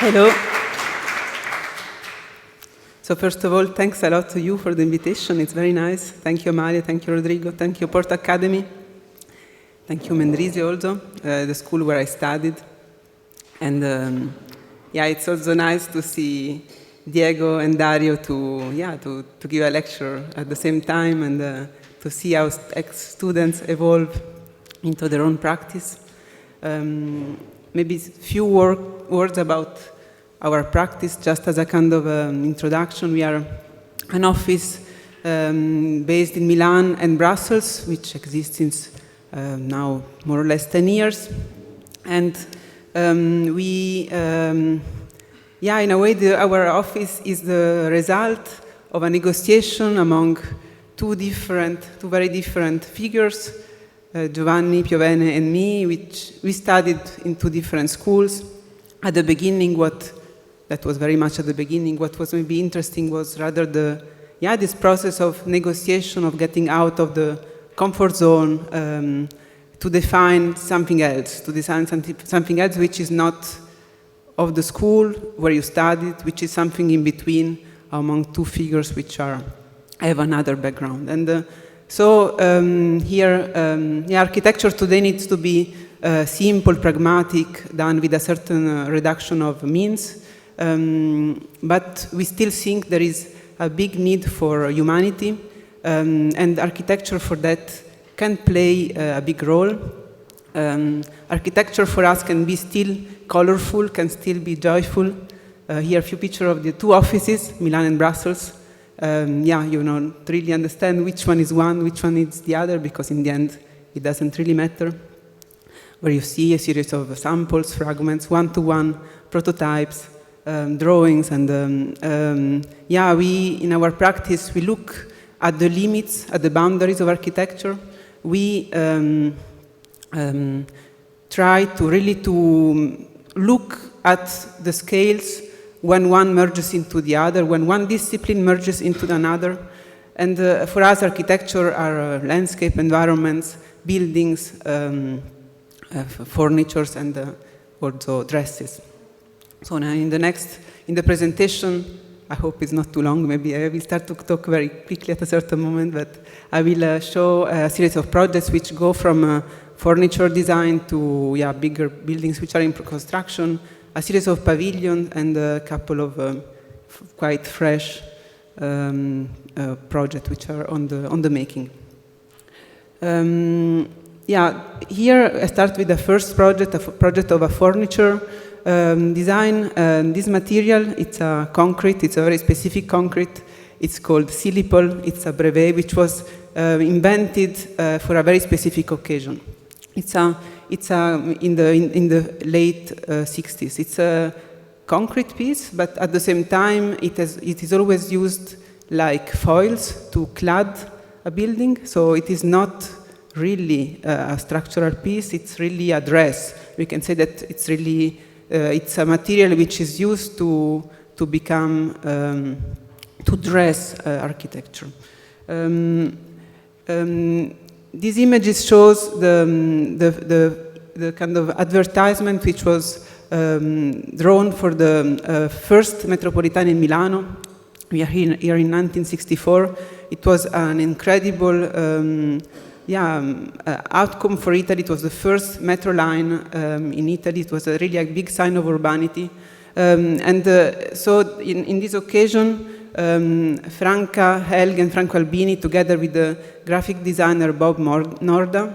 Hello. So first of all, thanks a lot to you for the invitation. It's very nice. Thank you, Amélia. Thank you, Rodrigo. Thank you, Porto Academy. Thank you, Mendrisio, also, the school where I studied. And yeah, it's also nice to see Diego and Dario to give a lecture at the same time and to see how ex-students evolve into their own practice. Maybe a few words about our practice, just as a kind of introduction. We are an office based in Milan and Brussels, which exists since now more or less 10 years. And in a way, our office is the result of a negotiation among two very different figures, Giovanni, Piovene, and me, which we studied in two different schools. At the beginning, that was very much at the beginning, what was maybe interesting was rather this process of negotiation, of getting out of the comfort zone to define something else, which is not of the school where you studied, which is something in between among two figures which have another background. And architecture today needs to be simple, pragmatic, done with a certain reduction of means. But we still think there is a big need for humanity, and architecture for that can play a big role. Architecture for us can be still colorful, can still be joyful. Here a few pictures of the two offices, Milan and Brussels. You don't really understand which one is one, which one is the other, because in the end it doesn't really matter. Where you see a series of samples, fragments, one-to-one prototypes, drawings, and we, in our practice, we look at the limits, at the boundaries of architecture. We try to really look at the scales when one merges into the other, when one discipline merges into another. And for us, architecture are landscape environments, buildings, furnitures, and also dresses. So now in the presentation, I hope it's not too long, maybe I will start to talk very quickly at a certain moment, but I will show a series of projects which go from furniture design to bigger buildings which are in construction, a series of pavilions, and a couple of quite fresh projects which are on the making. Here I start with the first project, a project of a furniture design. This material, it's a concrete, it's a very specific concrete. It's called Silipol. It's a brevet which was invented for a very specific occasion. It's in the late 60s. It's a concrete piece, but at the same time, it is always used like foils to clad a building. So it is not really a structural piece. It's really a dress. We can say that it's really it's a material which is used to become to dress architecture. These images shows the kind of advertisement which was drawn for the first Metropolitan in Milano. We are here in 1964. It was an incredible outcome for Italy. It was the first metro line in Italy. It was really a big sign of urbanity. So in this occasion, Franca Helg and Franco Albini, together with the graphic designer Bob Norda,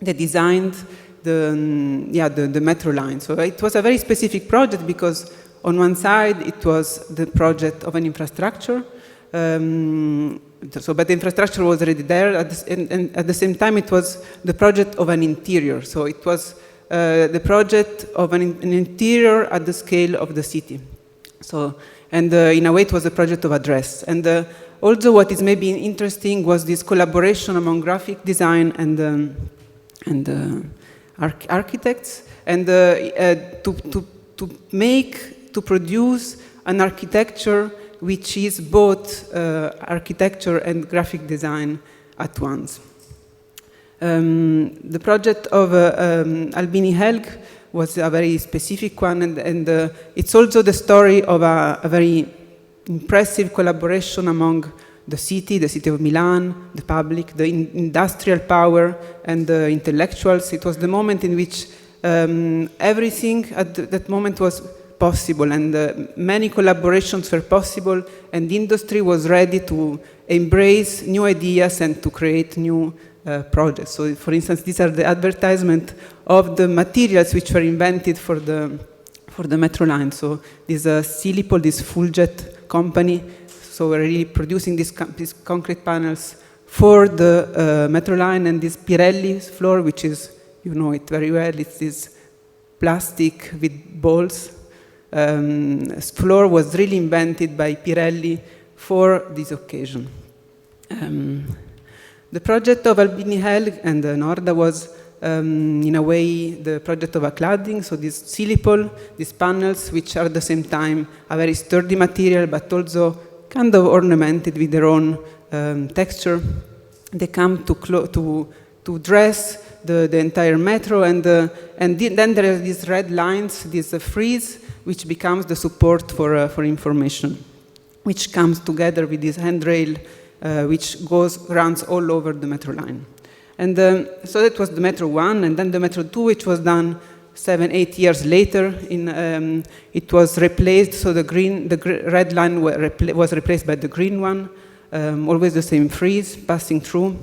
they designed the metro line. So it was a very specific project because on one side it was the project of an infrastructure, but the infrastructure was already there, and at the same time it was the project of an interior. So it was the project of an interior at the scale of the city. So, and in a way it was a project of a dress. And also what is maybe interesting was this collaboration among graphic design and architects, and to produce an architecture which is both architecture and graphic design at once. The project of Albini Helg was a very specific one, and it's also the story of a very impressive collaboration among the city of Milan, the public, the industrial power, and the intellectuals. It was the moment in which everything at that moment was possible, and many collaborations were possible, and the industry was ready to embrace new ideas and to create new projects. So, for instance, these are the advertisement of the materials which were invented for the metro line. So, this Silipol, this full jet company, so we're really producing these concrete panels for the metro line, and this Pirelli floor, which is, you know it very well, it's this plastic with balls. Floor was really invented by Pirelli for this occasion. The project of Albini Helg and Norda was, in a way, the project of a cladding. So this Silipol, these panels, which are at the same time a very sturdy material, but also kind of ornamented with their own texture. They come to dress the entire metro, and then there are these red lines, this frieze, which becomes the support for information, which comes together with this handrail, which runs all over the metro line. And so that was the Metro 1, and then the Metro 2, which was done 7-8 years later. It was replaced, so the red line was replaced by the green one, always the same frieze passing through.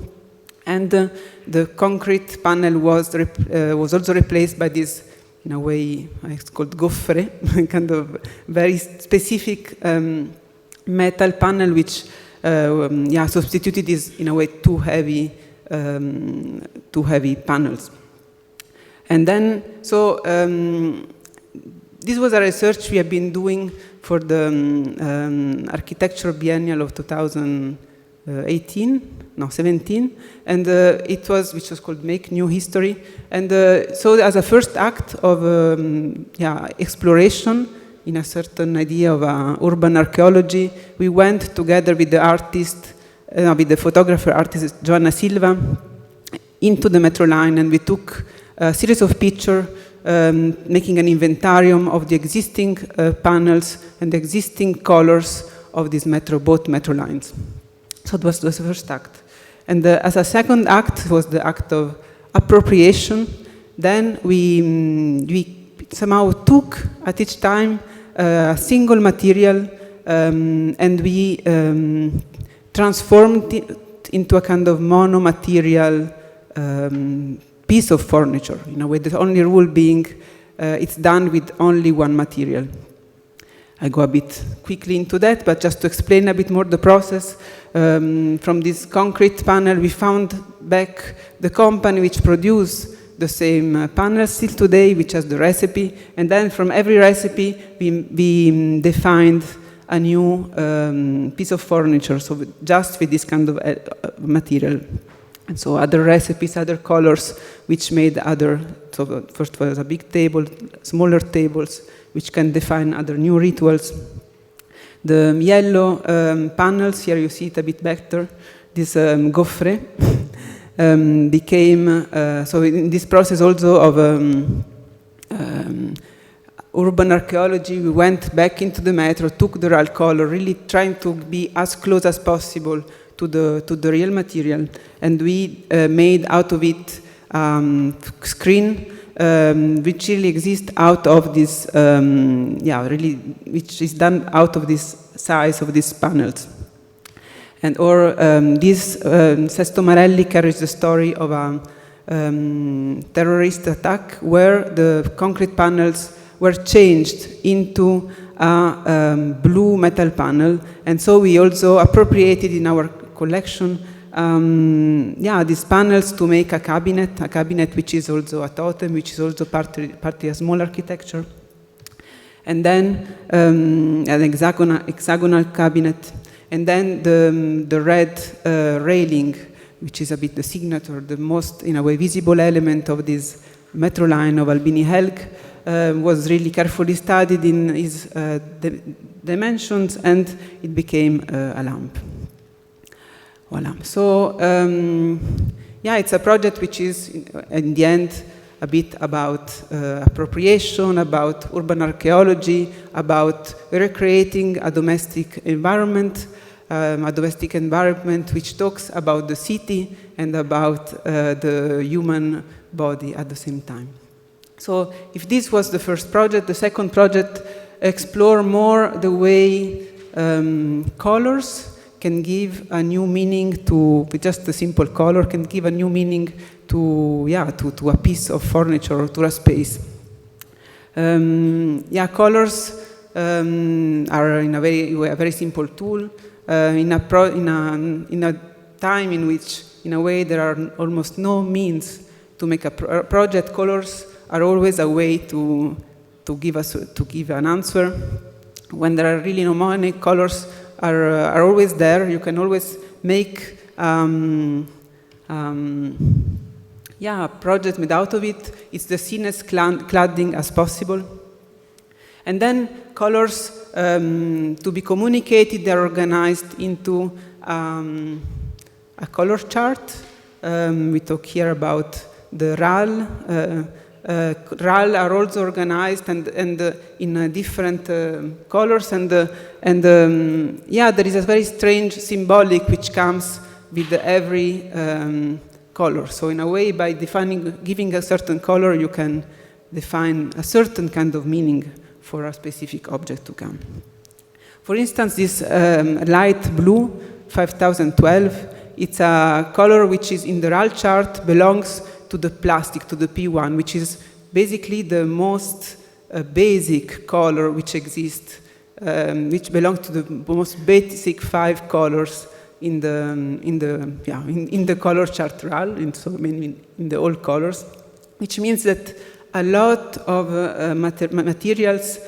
And the concrete panel was also replaced by this, in a way, it's called goffre, kind of very specific metal panel, which substituted these, in a way, too heavy panels. And then, so this was a research we have been doing for the Architecture Biennial of 2017, and which was called Make New History. And so as a first act of exploration in a certain idea of urban archaeology, we went together with with the photographer artist Joanna Silva into the metro line, and we took a series of pictures making an inventorium of the existing panels and the existing colors of these both metro lines. So it was the first act. And as a second act was the act of appropriation. Then we somehow took at each time a single material and we transformed it into a kind of mono-material piece of furniture, in a way, the only rule being it's done with only one material. I go a bit quickly into that, but just to explain a bit more the process, from this concrete panel we found back the company which produced the same panel still today, which has the recipe, and then from every recipe we defined a new piece of furniture, so just with this kind of material. And so other recipes, other colors, which made so first was a big table, smaller tables, which can define other new rituals. The yellow panels, here you see it a bit better, this goffre, became, so in this process also of urban archaeology, we went back into the metro, took the real color, really trying to be as close as possible to the real material, and we made out of it screen which really exists out of this, which is done out of this size of these panels. And this Sesto Marelli carries the story of a terrorist attack where the concrete panels were changed into a blue metal panel, and so we also appropriated in our collection these panels to make a cabinet which is also a totem, which is also partly a small architecture, and then an hexagonal cabinet, and then the red railing, which is a bit the signature, the most, in a way, visible element of this metro line of Albini Helg, was really carefully studied in its dimensions, and it became a lamp. Voila. So, it's a project which is, in the end, a bit about appropriation, about urban archaeology, about recreating a domestic environment which talks about the city and about the human body at the same time. So if this was the first project, the second project explore more the way colors can give a new meaning to, just a simple color can give a new meaning to a piece of furniture or to a space. Colors are in a very simple tool in a time in which, in a way, there are almost no means to make a project. Colors are always a way to give an answer. When there are really no money, colors are always there. You can always make a project made out of it. It's the thinnest cladding as possible. And then colors, to be communicated, they're organized into a color chart. We talk here about the RAL. RAL are also organized and in different colors, and there is a very strange symbolic which comes with every color. So in a way, by giving a certain color, you can define a certain kind of meaning for a specific object to come. For instance, this light blue 5012, it's a color which is in the RAL chart, belongs to the plastic, to the P1, which is basically the most basic color which exists, which belongs to the most basic 5 colors in the color chart RAL, in the all colors, which means that a lot of materials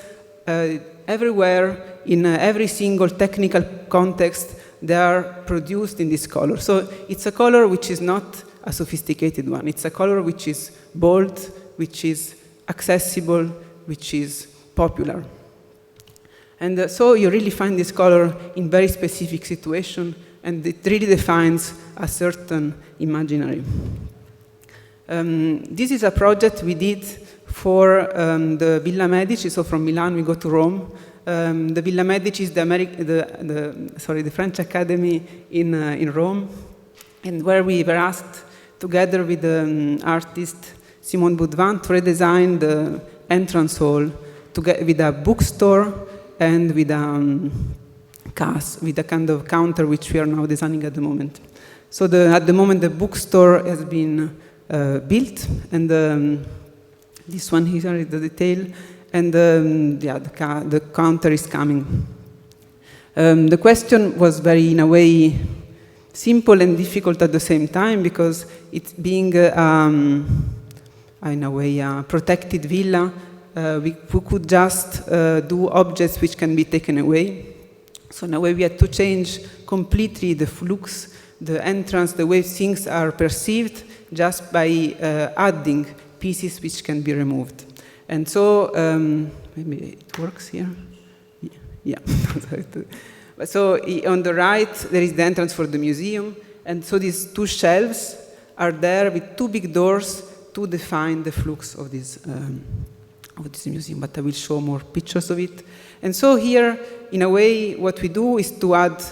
everywhere, in every single technical context, they are produced in this color. So it's a color which is not a sophisticated one. It's a color which is bold, which is accessible, which is popular. And so you really find this color in very specific situation, and it really defines a certain imaginary. This is a project we did for the Villa Medici. So from Milan we go to Rome. The Villa Medici is the French Academy in Rome, and where we were asked, together with the artist Simone Boudvin, to redesign the entrance hall with a bookstore and with a kind of counter which we are now designing at the moment. So at the moment the bookstore has been built, and this one here is the detail, and the counter is coming. The question was very, in a way, simple and difficult at the same time, because it's being, in a way, a protected villa. We could just do objects which can be taken away. So in a way, we had to change completely the flux, the entrance, the way things are perceived, just by adding pieces which can be removed. And so, maybe it works here. Yeah. So on the right, there is the entrance for the museum, and so these 2 shelves are there with 2 big doors to define the flux of this museum, but I will show more pictures of it. And so here, in a way, what we do is to add,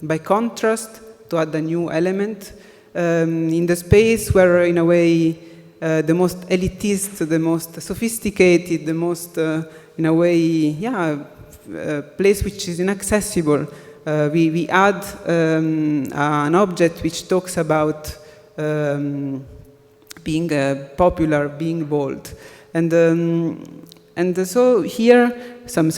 by contrast, to add a new element in the space where, in a way, the most elitist, the most sophisticated, the most, in a way, place which is inaccessible. We add an object which talks about being popular, being bold, and so here some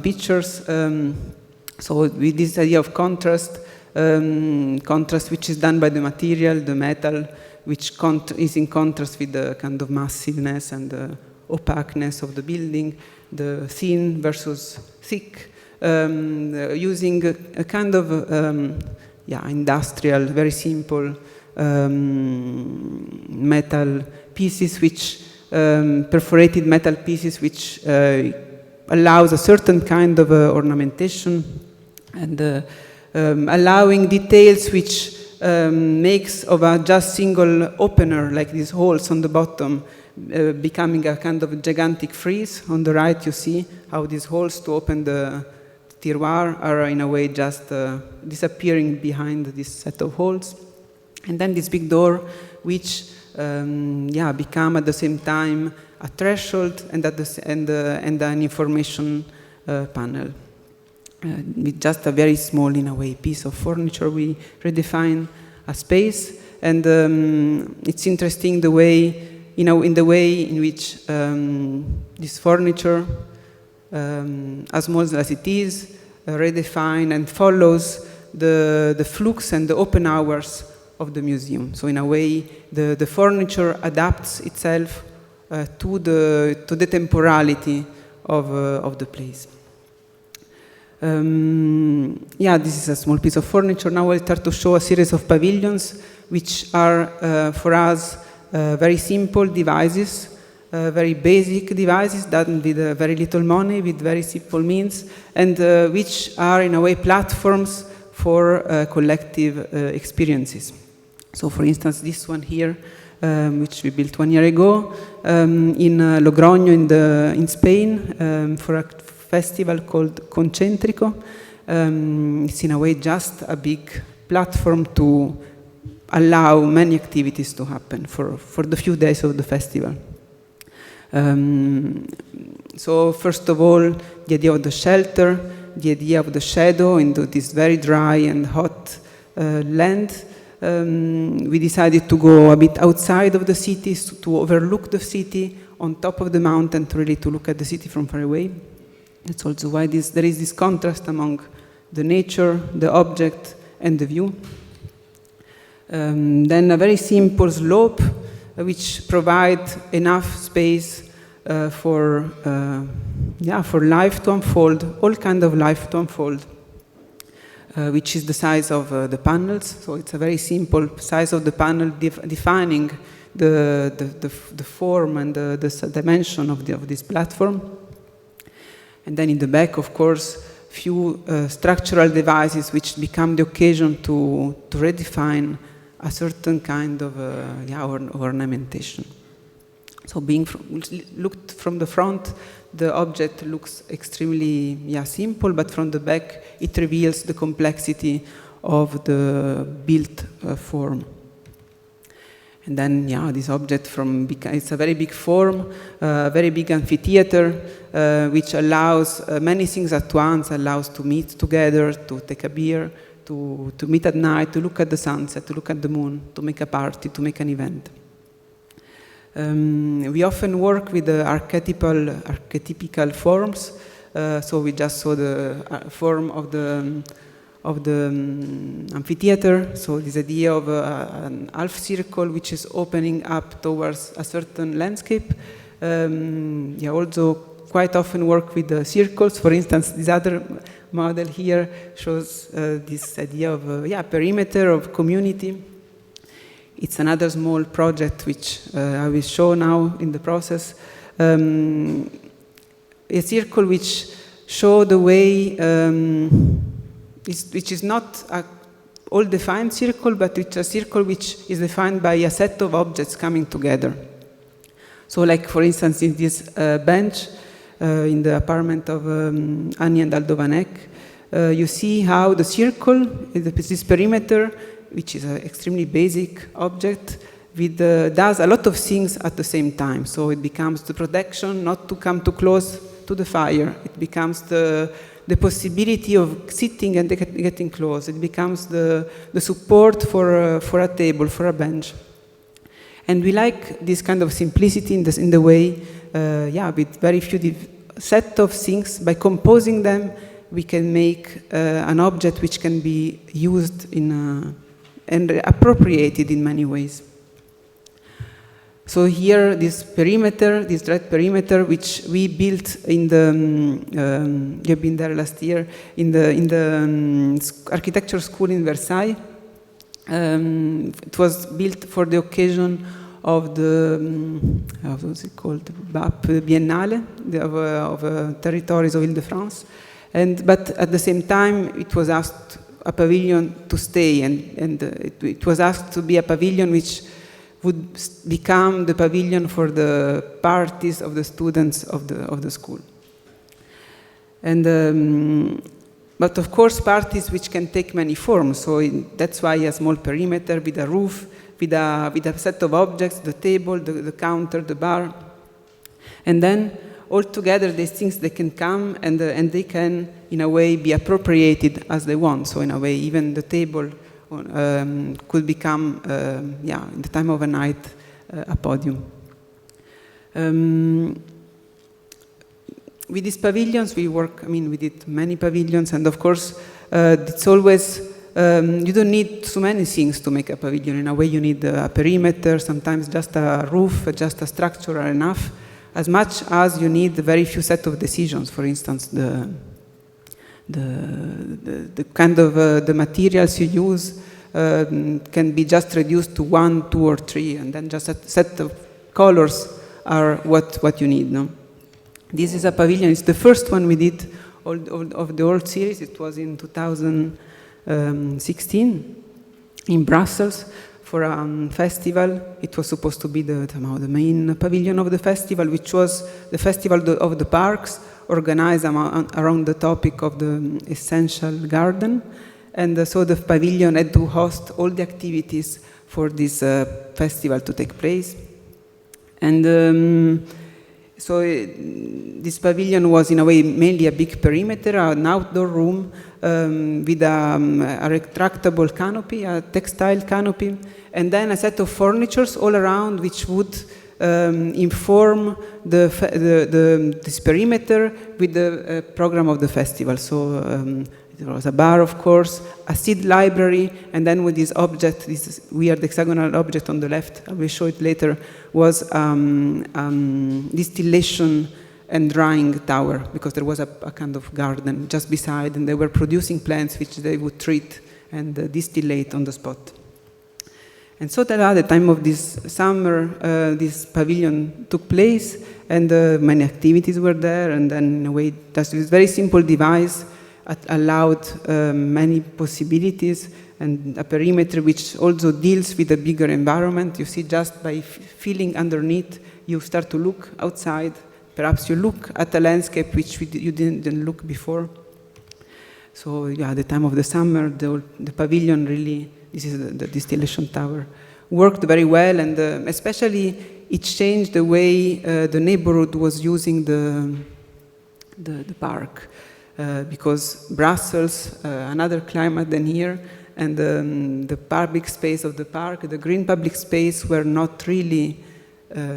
pictures. So with this idea of contrast, contrast which is done by the material, the metal, which is in contrast with the kind of massiveness and the opaqueness of the building, the thin versus thick, using a kind of industrial, very simple metal pieces, which perforated metal pieces, which allows a certain kind of ornamentation, and allowing details which makes of a just single opener, like these holes on the bottom, becoming a kind of gigantic frieze. On the right, you see how these holes to open the tiroir are in a way just disappearing behind this set of holes. And then this big door, which become at the same time a threshold and an information panel. With just a very small, in a way, piece of furniture, we redefine a space. And it's interesting the way, in the way in which this furniture, as small as it is, redefine and follows the flux and the open hours of the museum. So in a way, the furniture adapts itself to the temporality of the place. This is a small piece of furniture. Now I'll start to show a series of pavilions, which are for us very simple devices, very basic devices done with very little money, with very simple means, and which are in a way platforms for collective experiences. So for instance, this one here, which we built 1 year ago in Logroño in Spain for a festival called Concentrico. It's in a way just a big platform to allow many activities to happen for the few days of the festival. So first of all, the idea of the shelter, the idea of the shadow into this very dry and hot land. We decided to go a bit outside of the city, to overlook the city on top of the mountain, to really to look at the city from far away. That's also why there is this contrast among the nature, the object, and the view. Then a very simple slope, which provides enough space for life to unfold, all kind of life to unfold, which is the size of the panels. So it's a very simple size of the panel defining the form and the dimension of this platform. And then in the back, of course, few structural devices which become the occasion to redefine a certain kind of ornamentation. So looked from the front, the object looks extremely simple, but from the back it reveals the complexity of the built form. And then, this object it's a very big form, a very big amphitheater, which allows many things at once, allows to meet together, to take a beer, to meet at night, to look at the sunset, to look at the moon, to make a party, to make an event. We often work with the archetypical forms. So we just saw the form of the amphitheater. So this idea of an half circle which is opening up towards a certain landscape. Also quite often work with the circles. For instance, this other model here shows this idea of perimeter of community. It's another small project which I will show now in the process. A circle which show the way, which is not a all-defined circle, but it's a circle which is defined by a set of objects coming together. So like, for instance, in this bench, in the apartment of Annie and Aldo Vanek, you see how the circle, this perimeter, which is an extremely basic object, does a lot of things at the same time. So it becomes the protection not to come too close to the fire. It becomes the possibility of sitting and getting close. It becomes the support for a table, for a bench. And we like this kind of simplicity in the way, with very few set of things. By composing them, we can make an object which can be used and appropriated in many ways. So here, this perimeter, this red perimeter, which we built in the, you've been there last year, in the architecture school in Versailles. It was built for the occasion of the, how was it called, BAP Biennale of territories of Ile-de-France. But at the same time, it was asked a pavilion to stay, and it was asked to be a pavilion which would become the pavilion for the parties of the students of the school. And but of course, parties which can take many forms. So that's why a small perimeter with a roof, with a set of objects, the table, the counter, the bar, and then all together these things, they can come and they can, in a way, be appropriated as they want. So in a way, even the table could become, in the time of a night, a podium. With these pavilions, we did many pavilions, and of course, it's always, you don't need so many things to make a pavilion. In a way, you need a perimeter, sometimes just a roof, just a structure are enough, as much as you need a very few set of decisions. For instance, the kind of the materials you use can be just reduced to 1, 2, or 3, and then just a set of colors are what you need. No? This is a pavilion. It's the first one we did of the old series. It was in 2016 in Brussels for a festival. It was supposed to be the main pavilion of the festival, which was the Festival of the Parks, organized around the topic of the essential garden. And so the pavilion had to host all the activities for this festival to take place. And so this pavilion was in a way mainly a big perimeter, an outdoor room with a retractable canopy, a textile canopy, and then a set of furnitures all around which would inform this perimeter with the program of the festival. So there was a bar, of course, a seed library, and then with this object, this weird hexagonal object on the left, I will show it later, was distillation and drying tower, because there was a kind of garden just beside, and they were producing plants which they would treat and distillate on the spot. And so at the time of this summer, this pavilion took place, and many activities were there, and then in a way, that's this very simple device allowed many possibilities, and a perimeter which also deals with a bigger environment. You see, just by feeling underneath, you start to look outside. Perhaps you look at a landscape which you didn't look before. So yeah, at the time of the summer, the pavilion really, this is the distillation tower, worked very well, and especially it changed the way the neighborhood was using the park. Because Brussels, another climate than here, and the public space of the park, the green public space, were not really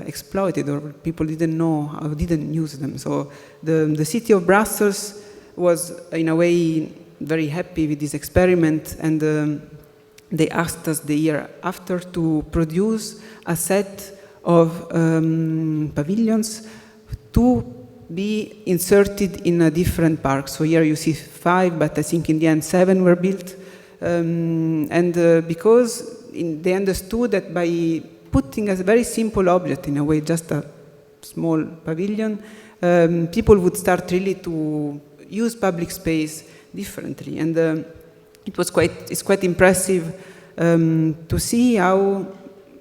exploited, or people didn't know or didn't use them. So the city of Brussels was, in a way, very happy with this experiment, and they asked us the year after to produce a set of pavilions to be inserted in a different park. So here you see 5, but I think in the end 7 were built. Because they understood that by putting a very simple object, in a way just a small pavilion, people would start really to use public space differently. And it's quite impressive to see how,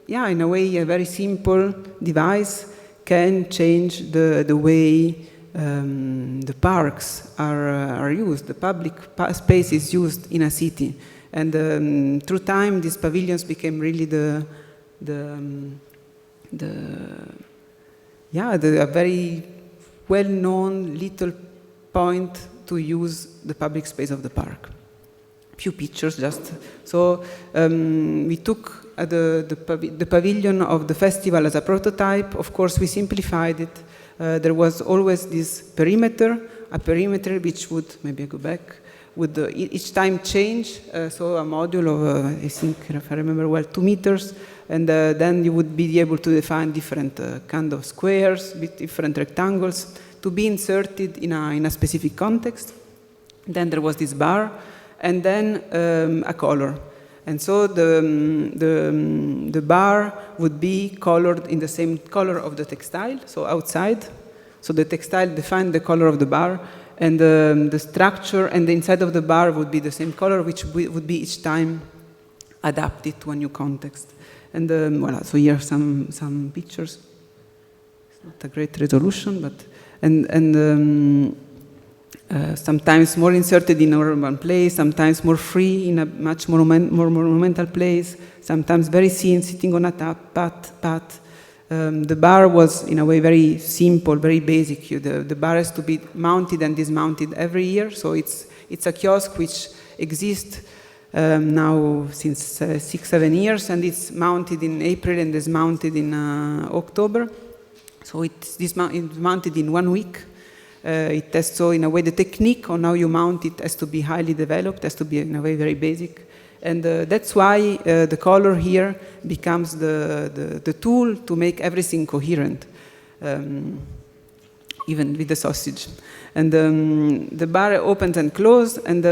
in a way, a very simple device can change the way the parks are used, the public space is used in a city. And through time, these pavilions became really a very well-known little point to use the public space of the park. Few pictures just. So we took the pavilion of the festival as a prototype. Of course, we simplified it. There was always this perimeter, a perimeter which would, maybe I go back, would each time change. So a module of, I think, if I remember well, 2 meters. And then you would be able to define different kind of squares, with different rectangles, to be inserted in a specific context. Then there was this bar, and then a color. And so the bar would be colored in the same color of the textile, so outside. So the textile defined the color of the bar, and the structure and the inside of the bar would be the same color, which would be each time adapted to a new context. And voilà, so here are some pictures. It's not a great resolution, but sometimes more inserted in an urban place, sometimes more free in a much more monumental place, sometimes very thin, sitting on a path. The bar was, in a way, very simple, very basic. The bar has to be mounted and dismounted every year, so it's a kiosk which exists now since 6-7 years, and it's mounted in April and dismounted in October. So it's mounted in 1 week. It has, so in a way, the technique on how you mount it has to be highly developed, has to be in a way very basic. And that's why the color here becomes the tool to make everything coherent, even with the sausage. And the bar opens and closes, and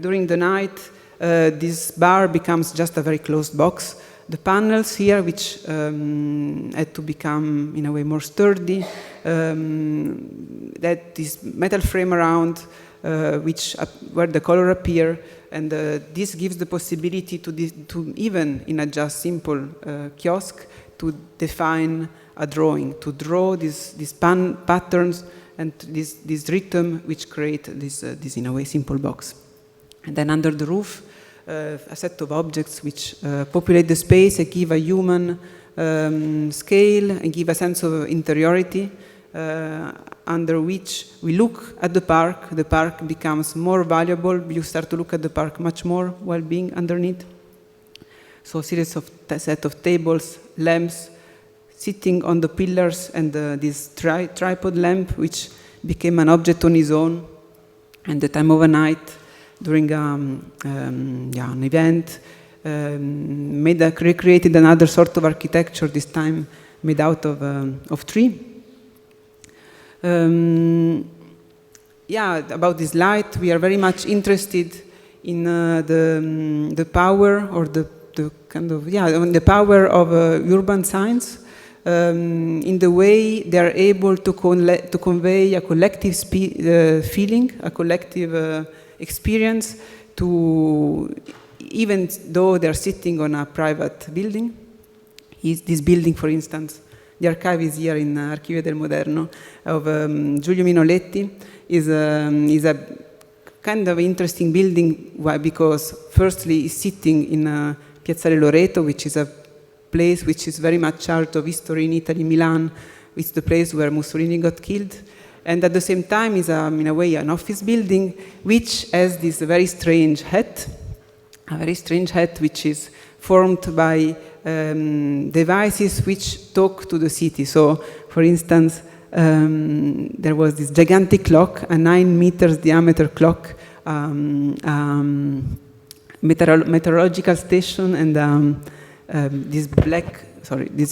during the night, this bar becomes just a very closed box. The panels here, which had to become, in a way, more sturdy, that this metal frame around, where the color appear, and this gives the possibility to even in a just simple kiosk, to define a drawing, to draw these patterns and this rhythm which create this in a way simple box. And then under the roof, a set of objects which populate the space and give a human scale and give a sense of interiority, under which we look at the park becomes more valuable, you start to look at the park much more while being underneath. So a series of set of tables, lamps, sitting on the pillars, and this tripod lamp, which became an object on its own, and the time of a night, during an event, recreated another sort of architecture, this time made out of tree. About this light, we are very much interested in the power, or the power of urban signs, in the way they are able to convey a collective feeling, a collective experience, even though they are sitting on a private building. This building, for instance, the archive is here in Archivio del Moderno of Giulio Minoletti, is a kind of interesting building. Why? Because firstly, it's sitting in Piazzale Loreto, which is a place which is very much part of history in Italy, Milan. It's the place where Mussolini got killed. And at the same time is, in a way, an office building which has this very strange hat, which is formed by devices which talk to the city. So, for instance, there was this gigantic clock, a 9 meters diameter clock, meteorological station, and this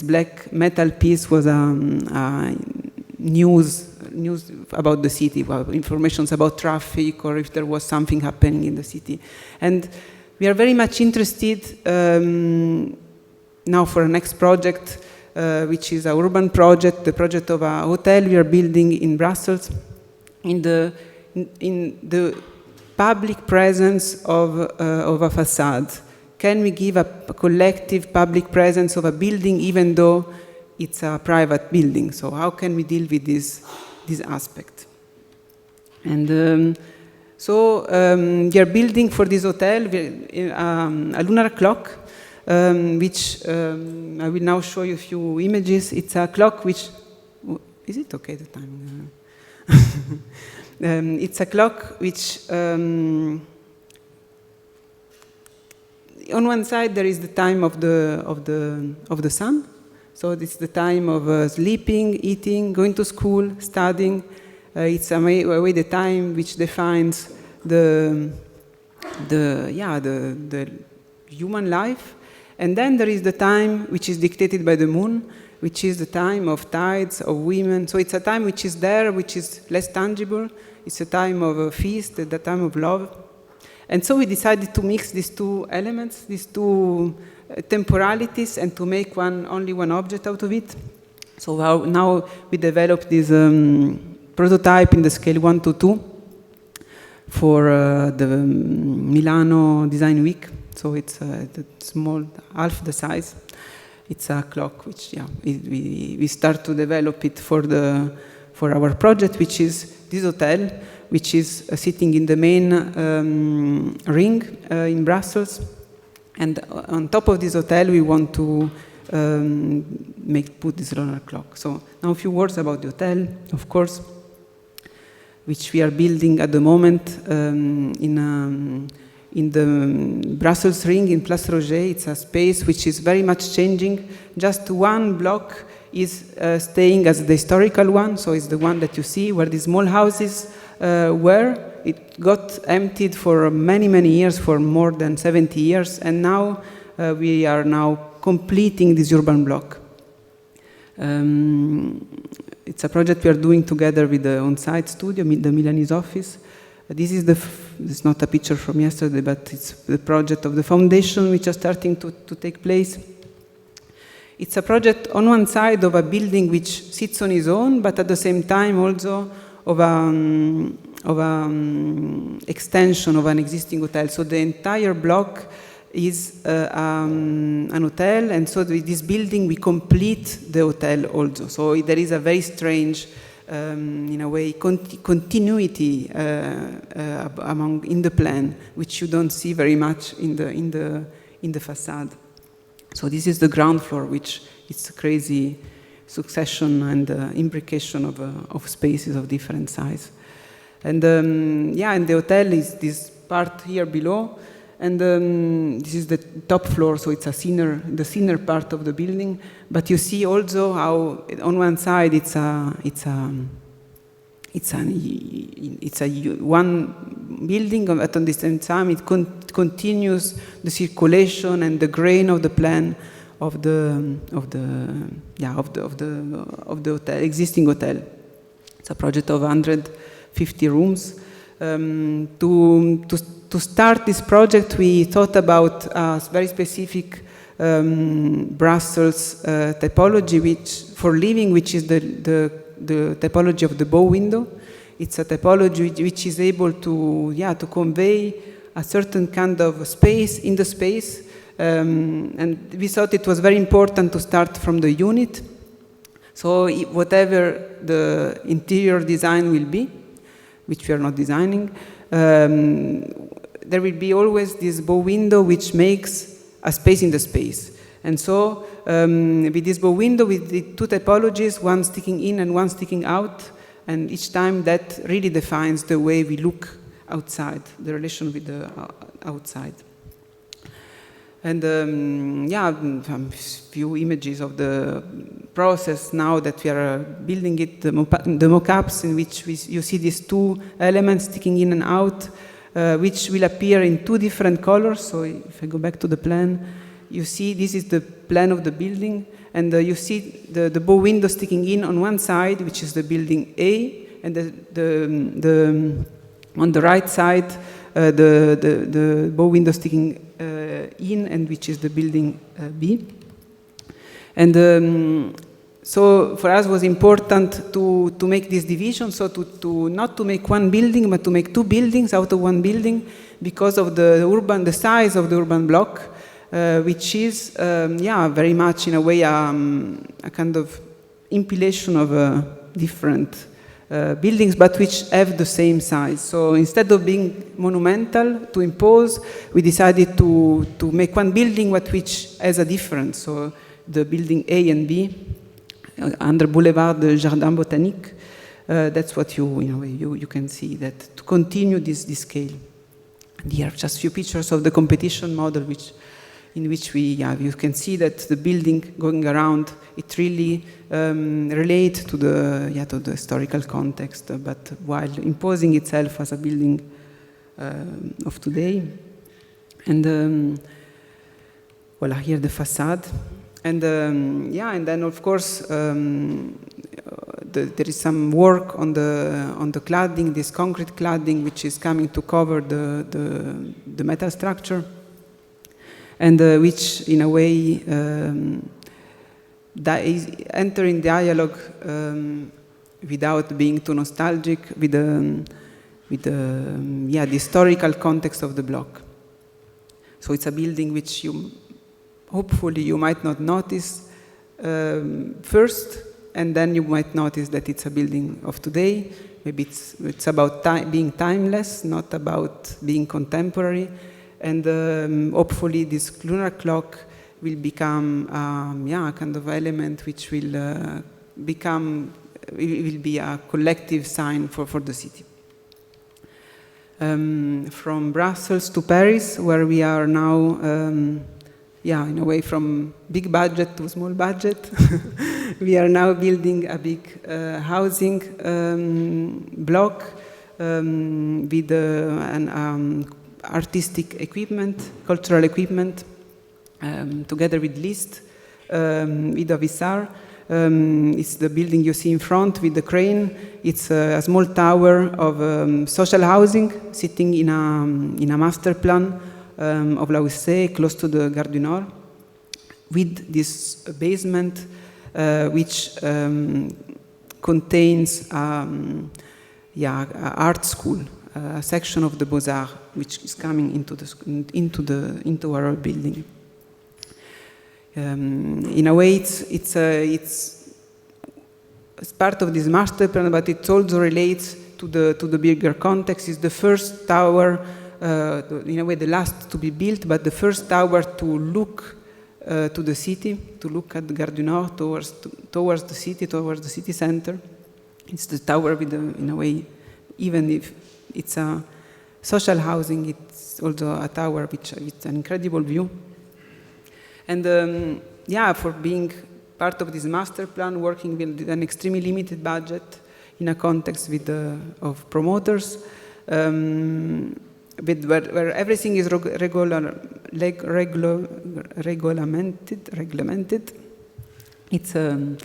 black metal piece was news about the city, information about traffic, or if there was something happening in the city. And we are very much interested now for our next project, which is an urban project, the project of a hotel we are building in Brussels, in the public presence of a facade. Can we give a collective public presence of a building even though it's a private building? So how can we deal with this aspect? And we are building for this hotel a lunar clock, which I will now show you a few images. It's a clock which, is it okay the time? It's a clock which, on one side there is the time of the sun. So this is the time of sleeping, eating, going to school, studying. It's a way the time which defines the human life. And then there is the time which is dictated by the moon, which is the time of tides, of women. So it's a time which is there, which is less tangible. It's a time of a feast, the time of love. And so we decided to mix these two elements, these two temporalities, and to make only one object out of it. So now we developed this prototype in the scale 1:2, for the Milano Design Week. So it's a small, half the size. It's a clock which, yeah, we start to develop it for our project, which is this hotel, which is sitting in the main ring in Brussels. And on top of this hotel, we want to put this lunar clock. So now a few words about the hotel, of course, which we are building at the moment in the Brussels ring in Place Roger. It's a space which is very much changing. Just one block is staying as the historical one, so it's the one that you see where the small houses were. It got emptied for many, many years, for more than 70 years, and now we are now completing this urban block. It's a project we are doing together with the on-site studio, the Milanese office. This is not a picture from yesterday, but it's the project of the foundation which is starting to take place. It's a project on one side of a building which sits on its own, but at the same time also of an extension of an existing hotel. So the entire block is an hotel, and so with this building we complete the hotel also. So there is a very strange, in a way, continuity in the plan, which you don't see very much in the facade. So this is the ground floor, which is a crazy succession and imbrication of spaces of different size. And and the hotel is this part here below, and this is the top floor, so it's the thinner part of the building. But you see also how on one side it's a one building, but on the same time it continues the circulation and the grain of the plan of the hotel, existing hotel. It's a project of 150 rooms. To start this project, we thought about a very specific Brussels typology, which for living, which is the typology of the bow window. It's a typology which is able to convey a certain kind of space in the space, and we thought it was very important to start from the unit. So whatever the interior design will be, which we are not designing, there will be always this bow window which makes a space in the space. And so with this bow window, with the two typologies, one sticking in and one sticking out, and each time that really defines the way we look outside, the relation with the outside. And a few images of the process now that we are building it, the mock-ups in which you see these two elements sticking in and out, which will appear in two different colors. So if I go back to the plan, you see this is the plan of the building, and you see the bow window sticking in on one side, which is the building A, and on the right side, the bow window sticking in, and which is the building B. And so for us it was important to make this division, so to not to make one building, but to make two buildings out of one building, because of the size of the urban block, which is very much in a way a kind of impilation of different buildings, but which have the same size. So instead of being monumental to impose, we decided to make one building which has a difference. So the building A and B under Boulevard de Jardin Botanique, that's what you can see, that to continue this scale. And here are just a few pictures of the competition model, in which you can see that the building going around, it really relates to the historical context, but while imposing itself as a building of today. And voilà, here the facade. And and then of course there is some work on the cladding, this concrete cladding, which is coming to cover the metal structure, and which in a way is entering dialogue without being too nostalgic with the historical context of the block. So it's a building which hopefully you might not notice first, and then you might notice that it's a building of today. Maybe it's about being timeless, not about being contemporary. And hopefully this lunar clock will become a kind of element which will will be a collective sign for the city. From Brussels to Paris, where we are now, in a way from big budget to small budget, we are now building a big housing block with an artistic equipment, cultural equipment, together with Liszt, with Avissar. It's the building you see in front with the crane. It's a small tower of social housing sitting in a master plan of La Houssaye, close to the Gare du Nord, with this basement which contains an art school, a section of the Beaux-Arts, which is coming into our building. In a way, it's part of this master plan, but it also relates to the bigger context. It's the first tower, in a way, the last to be built, but the first tower to look to the city, to look at the Gare du Nord towards the city center. It's the tower with, in a way, even if it's a social housing, it's also a tower with an incredible view. And for being part of this master plan, working with an extremely limited budget in a context of promoters, where everything is regulated. It's you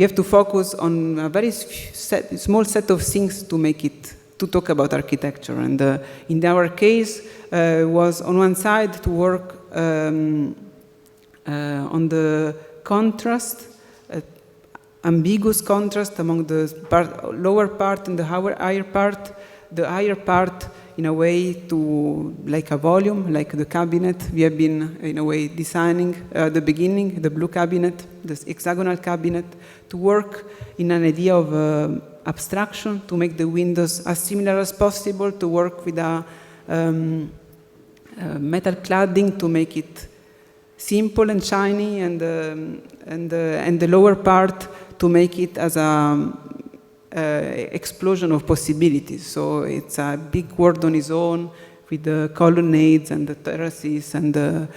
have to focus on a very small set of things to talk about architecture. And in our case, was on one side to work on the contrast, ambiguous contrast among the lower part and the higher part. The higher part, in a way, to like a volume, like the cabinet. We have been, in a way, designing the beginning, the blue cabinet, the hexagonal cabinet, to work in an idea of abstraction, to make the windows as similar as possible, to work with a metal cladding to make it simple and shiny, and the lower part to make it as a explosion of possibilities. So it's a big world on its own, with the colonnades and the terraces and the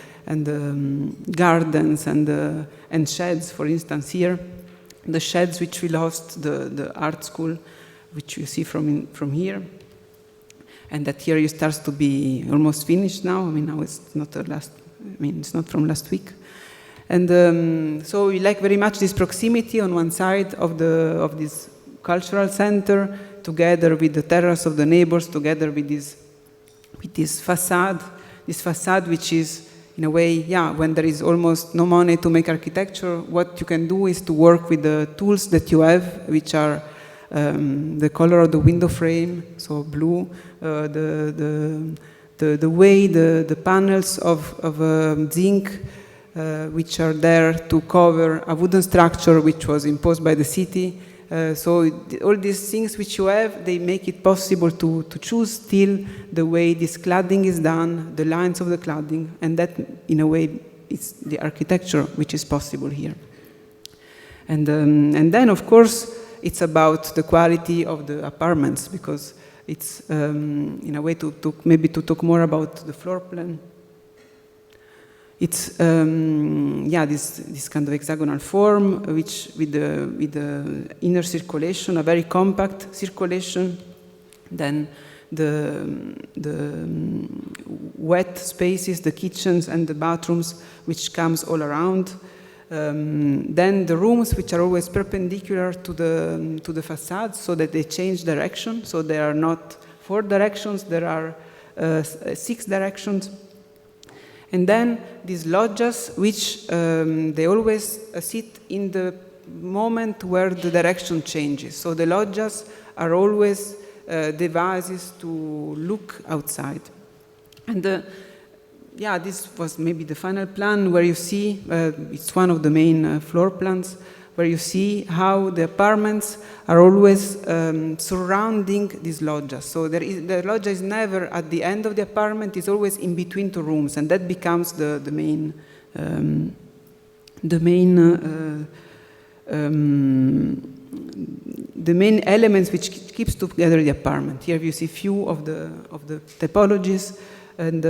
gardens and sheds. For instance, here, the sheds which will host the art school, which you see from here. And that here it starts to be almost finished now. I mean, now it's not it's not from last week. And so we like very much this proximity on one side of this cultural center, together with the terrace of the neighbors, together with this facade which is, in a way, when there is almost no money to make architecture, what you can do is to work with the tools that you have, which are the color of the window frame, so blue, the way the panels of zinc, which are there to cover a wooden structure which was imposed by the city. So all these things which you have, they make it possible to choose still the way this cladding is done, the lines of the cladding, and that, in a way, is the architecture which is possible here. And then, of course, it's about the quality of the apartments, because it's, in a way, to talk more about the floor plan. It's this kind of hexagonal form, which with the inner circulation, a very compact circulation. Then the wet spaces, the kitchens and the bathrooms, which comes all around. Then the rooms, which are always perpendicular to the facade, so that they change direction. So there are not 4 directions, there are 6 directions. And then these loggias, which they always sit in the moment where the direction changes. So the loggias are always devices to look outside. And yeah, this was maybe the final plan where you see, it's one of the main floor plans, where you see how the apartments are always surrounding these loggias. So the loggia is never at the end of the apartment, it's always in between two rooms, and that becomes the main elements which keeps together the apartment. Here you see few of the typologies, and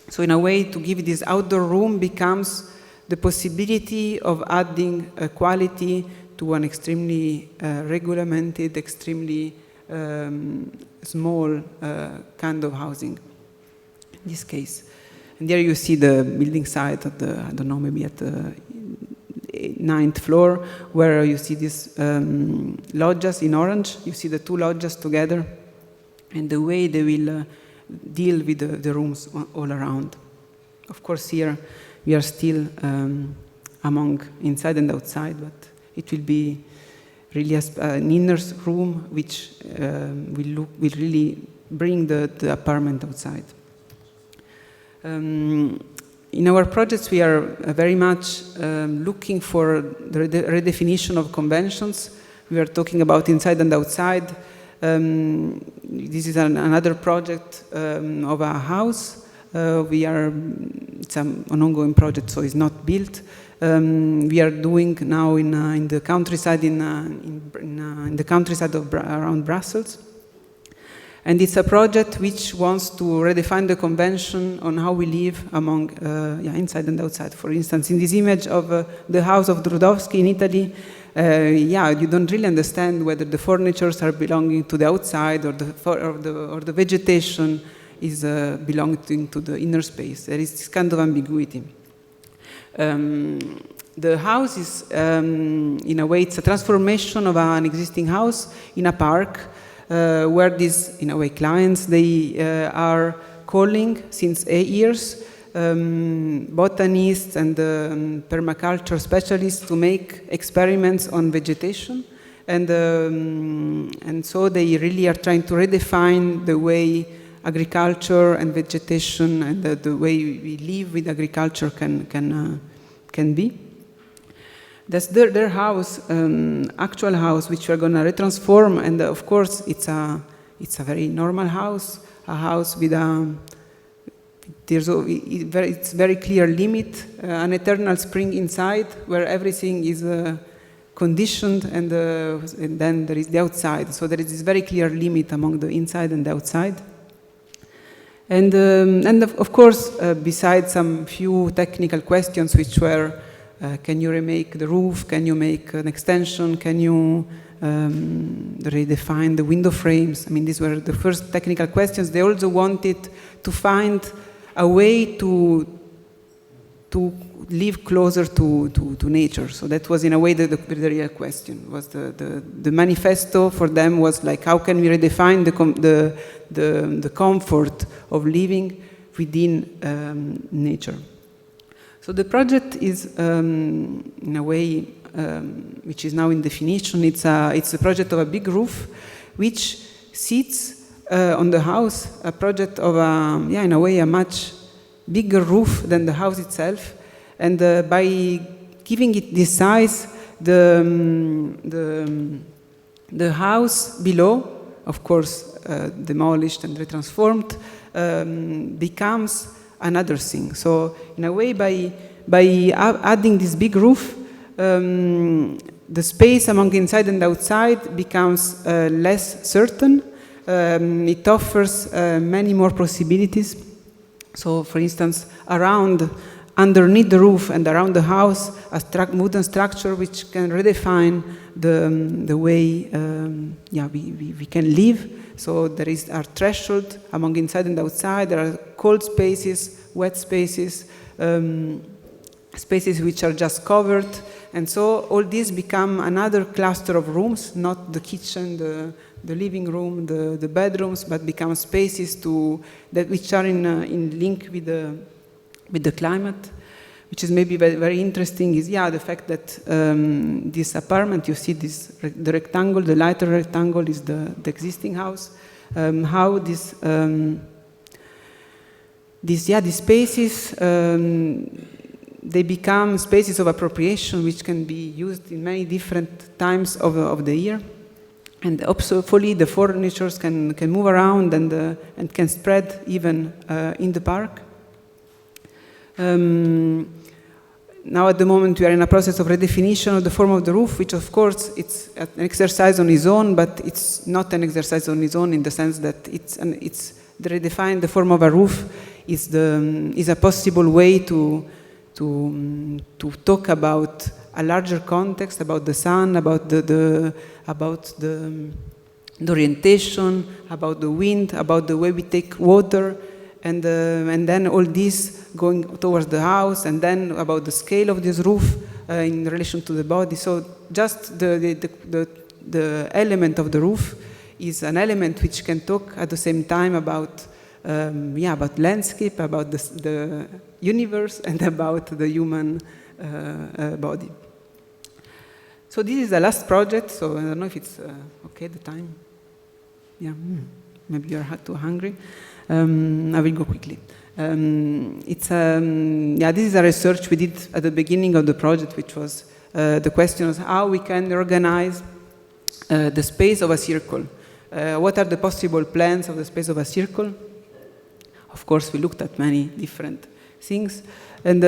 so in a way to give this outdoor room becomes the possibility of adding a quality to an extremely regulated, extremely small kind of housing, in this case. And there you see the building site at the, I don't know, maybe at the 9th floor, where you see these loggias in orange. You see the two loggias together, and the way they will deal with the rooms all around. Of course, here we are still among inside and outside, but it will be really an inner room which will really bring the apartment outside. In our projects, we are very much looking for the redefinition of conventions. We are talking about inside and outside. This is another project of a house. It's an ongoing project, so it's not built. We are doing now in the countryside, in the countryside around Brussels. And it's a project which wants to redefine the convention on how we live among inside and outside. For instance, in this image of the house of Drudowski in Italy, you don't really understand whether the furnitures are belonging to the outside or the vegetation is belonging to the inner space. There is this kind of ambiguity. The house is, in a way, it's a transformation of an existing house in a park, where these, in a way, clients, they are calling since 8 years botanists and permaculture specialists to make experiments on vegetation. And so they really are trying to redefine the way agriculture and vegetation and the way we live with agriculture can be. That's their house, actual house, which we're going to retransform, and of course it's a very normal house, a house with it's very clear limit, an eternal spring inside where everything is conditioned, and then there is the outside. So there is this very clear limit among the inside and the outside. And of course, besides some few technical questions which were, can you remake the roof? Can you make an extension? Can you redefine the window frames? I mean, these were the first technical questions. They also wanted to find a way to live closer to nature. So that was, in a way, the real question. Was the manifesto for them was like, how can we redefine the comfort of living within nature? So the project is, in a way, which is now in definition, it's a project of a big roof, which sits on the house, a project of, in a way, a much bigger roof than the house itself. And by giving it this size, the house below, of course, demolished and retransformed, becomes another thing. So in a way, by adding this big roof, the space among inside and outside becomes less certain. It offers many more possibilities. So, for instance, underneath the roof and around the house, a wooden structure which can redefine the way we can live. So there is our threshold among inside and outside. There are cold spaces, wet spaces, spaces which are just covered. And so all these become another cluster of rooms, not the kitchen, the living room, the bedrooms, but become spaces which are in link with the climate. which is maybe very, very interesting, is the fact that this apartment, you see the rectangle, the lighter rectangle is the existing house. How these spaces, they become spaces of appropriation, which can be used in many different times of the year. And hopefully the furnitures can move around and can spread even in the park. Now at the moment we are in a process of redefinition of the form of the roof, which of course it's an exercise on its own, but it's not an exercise on its own in the sense that it's the redefine the form of a roof is a possible way to talk about a larger context, about the sun, about the orientation, about the wind, about the way we take water. And then all this going towards the house, and then about the scale of this roof in relation to the body. So just the element of the roof is an element which can talk at the same time about landscape, about the universe, and about the human body. So this is the last project. So I don't know if it's okay the time. Yeah, maybe you're too hungry. I will go quickly. This is a research we did at the beginning of the project, which was the question of how we can organize the space of a circle. What are the possible plans of the space of a circle? Of course, we looked at many different things. And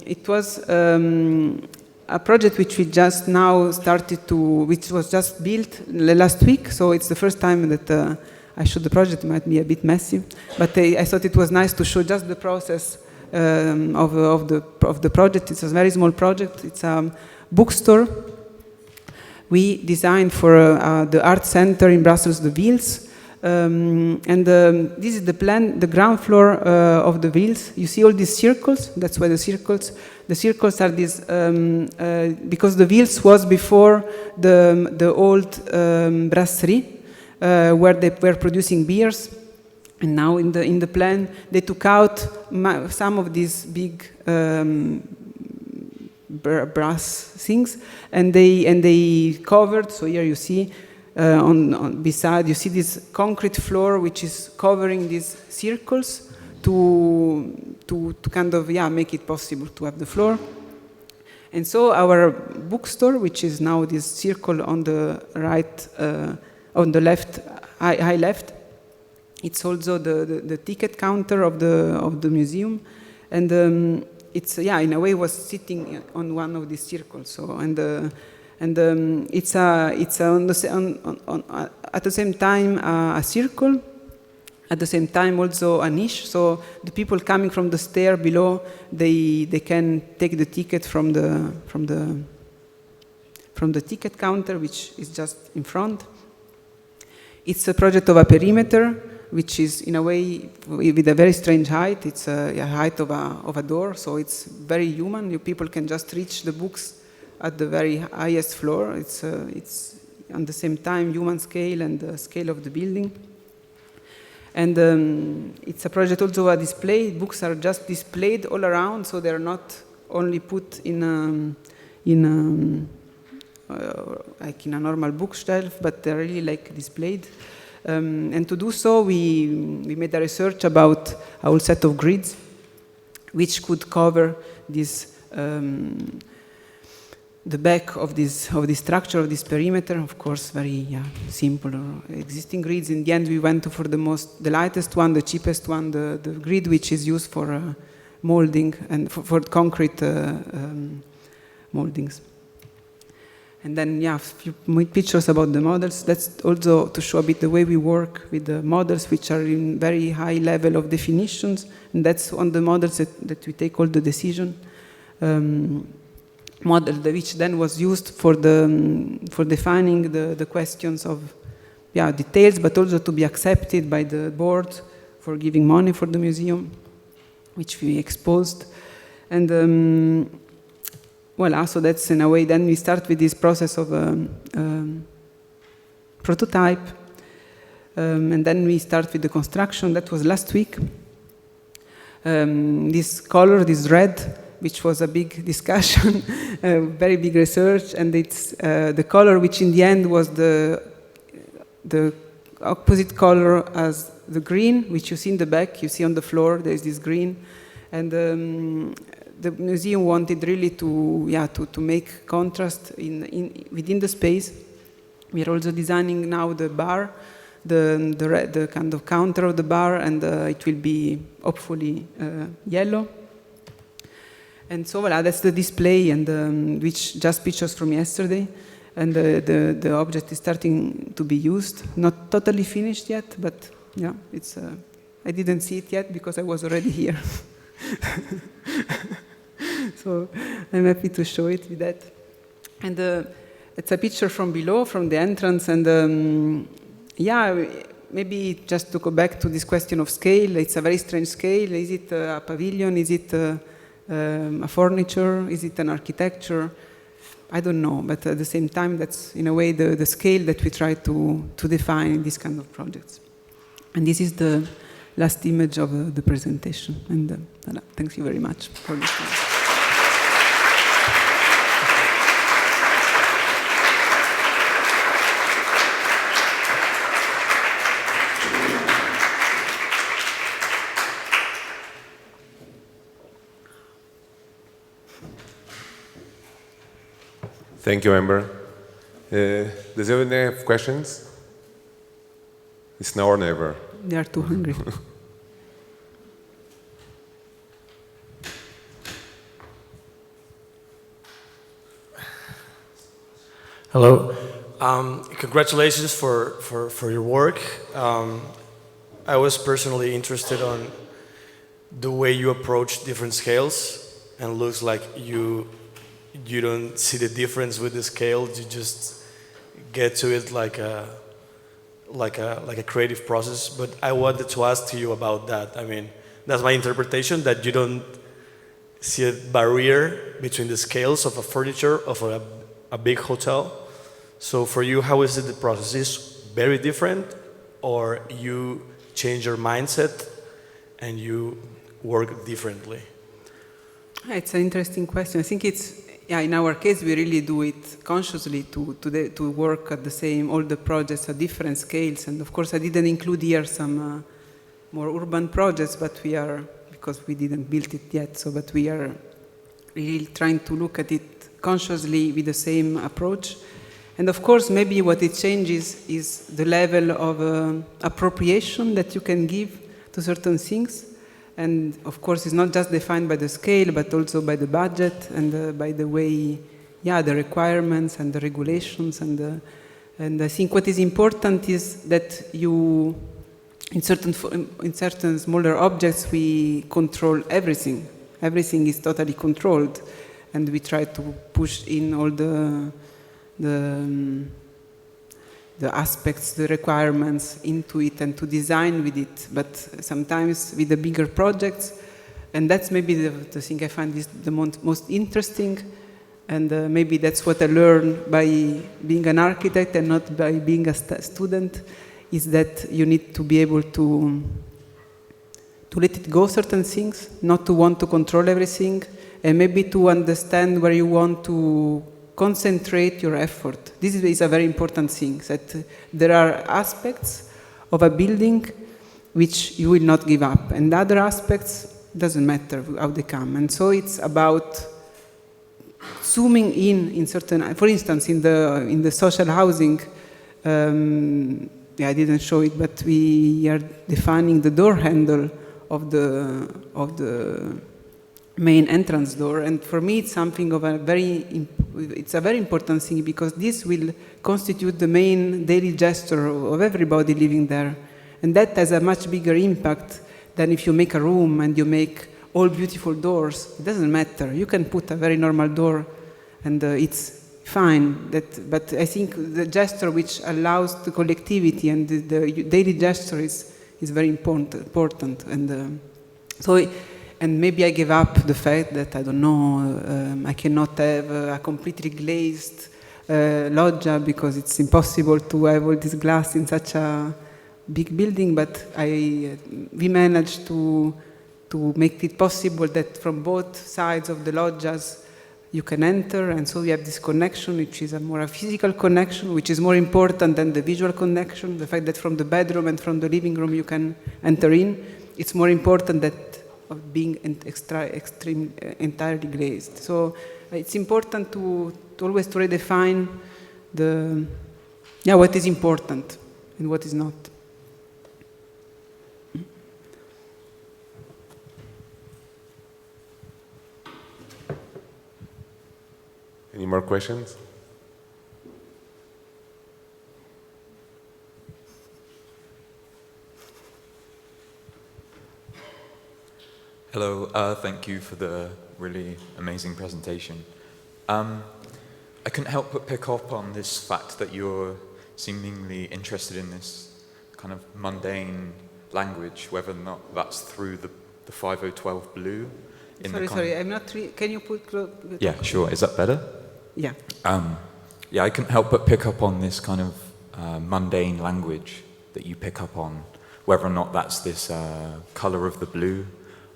it was a project which we just now started which was just built last week. So it's the first time that I showed the project. It might be a bit messy, but I thought it was nice to show just the process of the project. It's a very small project. It's a bookstore we designed for the art center in Brussels, the Wheels. This is the plan, the ground floor of the Wheels. You see all these circles. That's why the circles are these because the Wheels was before the old brasserie. Where they were producing beers, and now in the plan they took out some of these big brass things, and they covered. So here you see on beside you see this concrete floor which is covering these circles to kind of make it possible to have the floor. And so our bookstore, which is now this circle on the right. On the left, high left, it's also the ticket counter of the museum, and it's in a way was sitting on one of these circles. So it's on at the same time a circle, at the same time also a niche. So the people coming from the stair below, they can take the ticket from the ticket counter, which is just in front. It's a project of a perimeter, which is in a way with a very strange height. It's a height of a door, so it's very human. People can just reach the books at the very highest floor. It's on the same time human scale and the scale of the building. And it's a project also a display. Books are just displayed all around, so they're not only put like in a normal bookshelf, but they're really like displayed. And to do so, we made a research about a whole set of grids, which could cover this the back of this structure of this perimeter. Of course, very simple existing grids. In the end, we went for the lightest one, the cheapest one, the grid which is used for molding and for concrete moldings. And then, a few pictures about the models. That's also to show a bit the way we work with the models, which are in very high level of definitions. And that's on the models that we take all the decision. Model which then was used for defining the questions of details, but also to be accepted by the board for giving money for the museum, which we exposed. And voila, so that's in a way, then we start with this process of prototype, and then we start with the construction. That was last week. This color, this red, which was a big discussion, very big research, and it's the color which in the end was the opposite color as the green, which you see in the back, you see on the floor, there is this green. And the museum wanted really to make contrast within the space. We are also designing now the bar, the kind of counter of the bar, and it will be hopefully yellow. And so voilà, that's the display, and which just pictures from yesterday. And the object is starting to be used. Not totally finished yet, but yeah, it's. I didn't see it yet because I was already here. So I'm happy to show it with that. And it's a picture from below, from the entrance, and yeah, maybe just to go back to this question of scale, it's a very strange scale. Is it a pavilion? Is it a furniture? Is it an architecture? I don't know, but at the same time, that's in a way the scale that we try to define in these kind of projects. And this is the last image of the presentation. And voilà, thank you very much for listening. Thank you, Amber. Does anyone have questions? It's now or never. They are too hungry. Hello. Congratulations for your work. I was personally interested on the way you approach different scales, and looks like you don't see the difference with the scale. You just get to it like a creative process. But I wanted to ask you about that. I mean, that's my interpretation, that you don't see a barrier between the scales of a furniture of a big hotel. So for you, how is it the process? Is very different, or you change your mindset and you work differently? It's an interesting question. I think it's, yeah, in our case, we really do it consciously to work at the same, all the projects at different scales. And of course, I didn't include here some more urban projects, but we are, because we didn't build it yet, so, but we are really trying to look at it consciously with the same approach. And of course, maybe what it changes is the level of appropriation that you can give to certain things. And of course, it's not just defined by the scale, but also by the budget and by the way, yeah, the requirements and the regulations. And I think what is important is that you, in certain smaller objects, we control everything. Everything is totally controlled, and we try to push in all the aspects, the requirements into it, and to design with it. But sometimes with the bigger projects, and that's maybe the thing I find is the most interesting, and maybe that's what I learned by being an architect and not by being a student, is that you need to be able to let it go certain things, not to want to control everything, and maybe to understand where you want to concentrate your effort. This is a very important thing, that there are aspects of a building which you will not give up, and other aspects, doesn't matter how they come. And so it's about zooming in certain, for instance, in the social housing, yeah, I didn't show it, but we are defining the door handle of the main entrance door, and for me it's something of it's a very important thing, because this will constitute the main daily gesture of everybody living there, and that has a much bigger impact than if you make a room and you make all beautiful doors. It doesn't matter. You can put a very normal door, and it's fine. But I think the gesture which allows the collectivity and the daily gesture is very important, and so. And maybe I gave up the fact that, I don't know, I cannot have a completely glazed loggia, because it's impossible to have all this glass in such a big building, but we managed to to make it possible that from both sides of the loggias you can enter, and so we have this connection, which is a more physical connection, which is more important than the visual connection. The fact that from the bedroom and from the living room you can enter in, it's more important than of being entirely glazed. So it's important to always to redefine what is important and what is not. Any more questions? Hello, thank you for the really amazing presentation. I couldn't help but pick up on this fact that you're seemingly interested in this kind of mundane language, whether or not that's through the 5012 blue. Sorry, I'm not. Can you put? Yeah, sure. Is that better? Yeah. Yeah, I couldn't help but pick up on this kind of mundane language that you pick up on, whether or not that's this color of the blue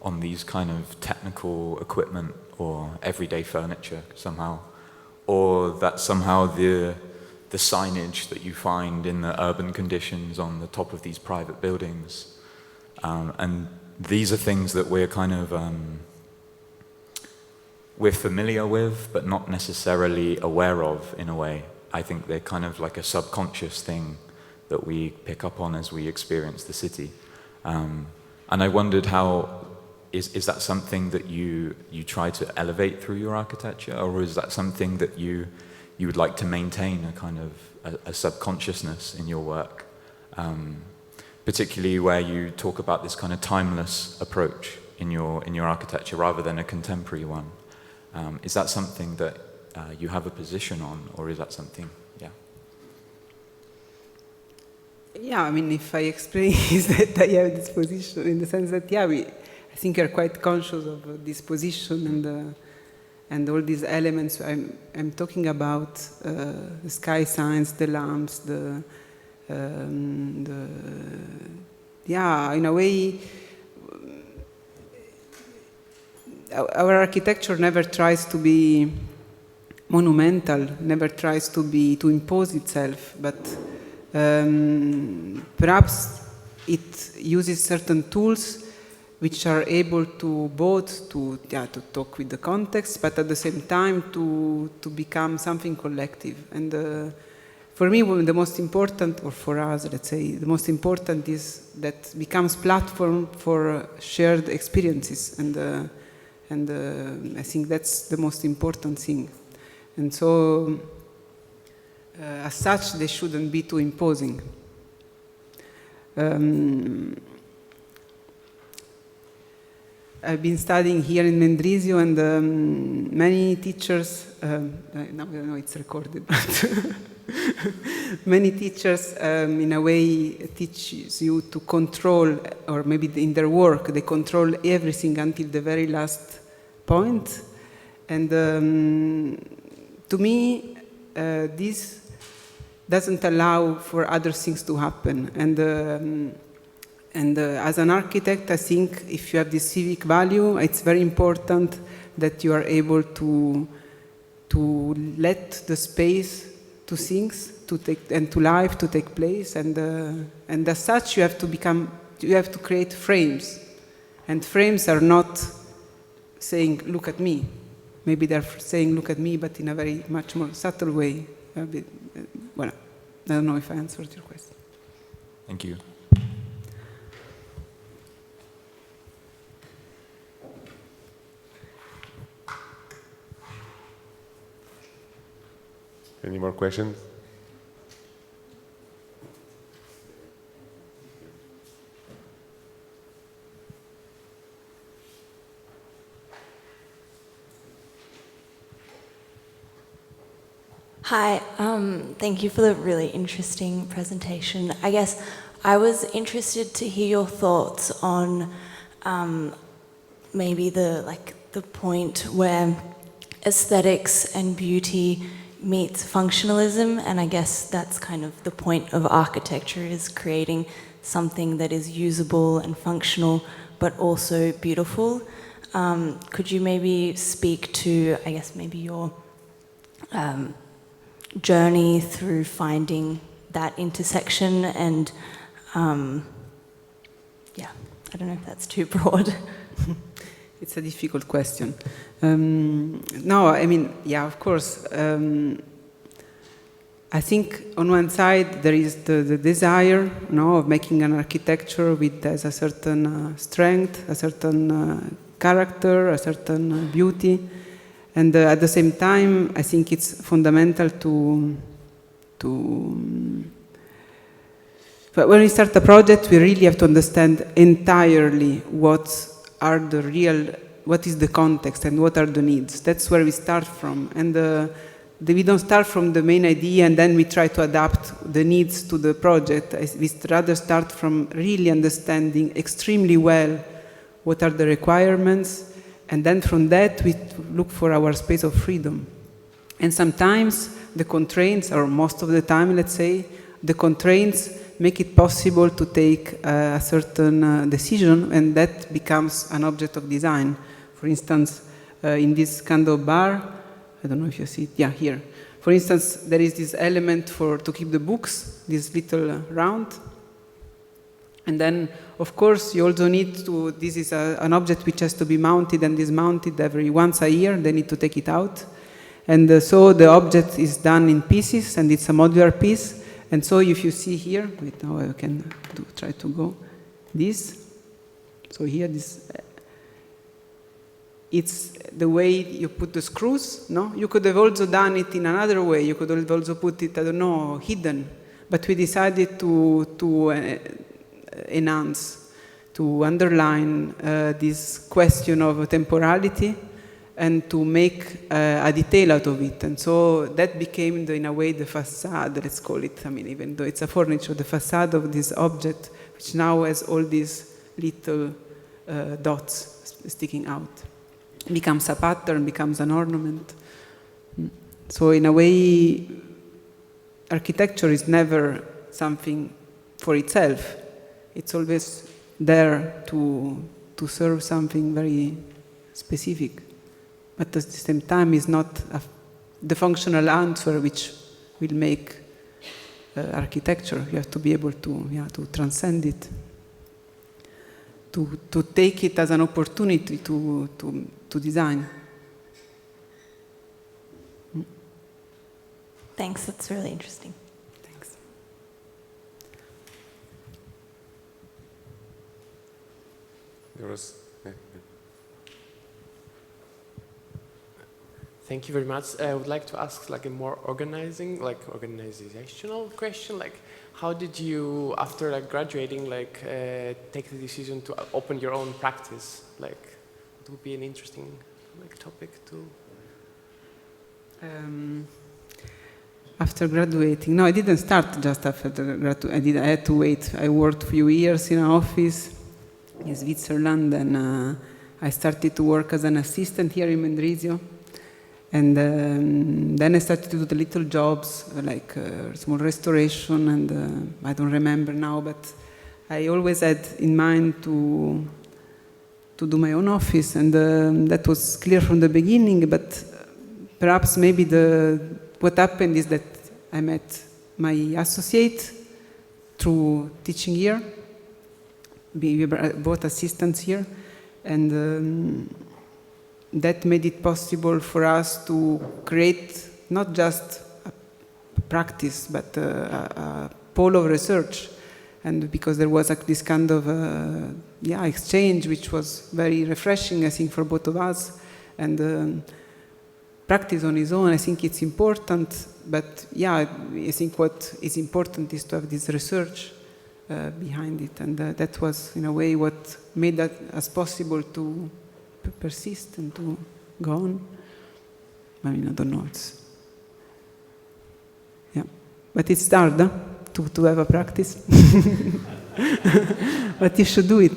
on these kind of technical equipment or everyday furniture somehow, or that somehow the signage that you find in the urban conditions on the top of these private buildings. And these are things that we're kind of we're familiar with, but not necessarily aware of in a way. I think they're kind of like a subconscious thing that we pick up on as we experience the city. And I wondered how, is that something that you try to elevate through your architecture, or is that something that you would like to maintain a kind of a subconsciousness in your work? Particularly where you talk about this kind of timeless approach in your architecture rather than a contemporary one. Is that something that you have a position on, or is that something, yeah? Yeah, I mean, if I explain is that I have this position in the sense that, I think you're quite conscious of this position and all these elements I'm talking about, the sky signs, the lamps, in a way, our architecture never tries to be monumental, never tries to impose itself, but perhaps it uses certain tools which are able to both to talk with the context, but at the same time to become something collective. And for me, the most important, or for us, let's say, the most important is that becomes platform for shared experiences, and I think that's the most important thing. And so, as such, they shouldn't be too imposing. I've been studying here in Mendrisio, and many teachers, now I don't know it's recorded, but many teachers, in a way, teaches you to control, or maybe in their work, they control everything until the very last point. And to me, this doesn't allow for other things to happen. And as an architect, I think if you have this civic value, it's very important that you are able to let the space to things to take and to life to take place, and as such you have to create frames, and frames are not saying look at me. Maybe they're saying look at me, but in a very much more subtle way. Well, I don't know if I answered your question. Thank you. Any more questions? Hi, thank you for the really interesting presentation. I guess I was interested to hear your thoughts on maybe the point where aesthetics and beauty meets functionalism, and I guess that's kind of the point of architecture, is creating something that is usable and functional but also beautiful. Could you maybe speak to, I guess, maybe your journey through finding that intersection and, yeah, I don't know if that's too broad. It's a difficult question. No, I mean, yeah, of course. I think on one side there is the desire, of making an architecture which has a certain strength, a certain character, a certain beauty, and at the same time, I think it's fundamental but when we start a project, we really have to understand entirely what is the context and what are the needs. That's where we start from. And we don't start from the main idea and then we try to adapt the needs to the project. We rather start from really understanding extremely well what are the requirements, and then from that we look for our space of freedom. And sometimes the constraints, or most of the time, let's say, the constraints make it possible to take a certain decision, and that becomes an object of design. For instance, in this kind of bar, I don't know if you see it, yeah, here. For instance, there is this element to keep the books, this little round. And then, of course, you also need to, this is an object which has to be mounted and is mounted once a year, they need to take it out. And so the object is done in pieces, and it's a modular piece. And so if you see here, wait, now I can try to go, this. So here, it's the way you put the screws, no? You could have also done it in another way. You could have also put it, I don't know, hidden. But we decided to enhance, to underline this question of temporality and to make a detail out of it. And so that became, in a way, the facade, let's call it. I mean, even though it's a furniture, the facade of this object, which now has all these little dots sticking out. It becomes a pattern, becomes an ornament. So in a way, architecture is never something for itself. It's always there to serve something very specific. But at the same time, it's not the functional answer which will make architecture. You have to be able to transcend it, to take it as an opportunity to design. Thanks, that's really interesting. Thanks. There was. Thank you very much. I would like to ask a more organizational question. How did you, after graduating, take the decision to open your own practice? It would be an interesting topic to. After graduating, no, I didn't start just after graduating. I had to wait. I worked a few years in an office in Switzerland, and I started to work as an assistant here in Mendrisio. And then I started to do the little jobs, small restoration, and I don't remember now, but I always had in mind to do my own office, and that was clear from the beginning, but perhaps maybe what happened is that I met my associate through teaching here. We were both assistants here, and that made it possible for us to create not just a practice, but a pole of research. And because there was this kind of exchange, which was very refreshing, I think, for both of us. And practice on its own, I think it's important. But I think what is important is to have this research behind it. And that was, in a way, what made us possible to persist and to go on. I mean, I don't know. But it's hard to have a practice. But you should do it.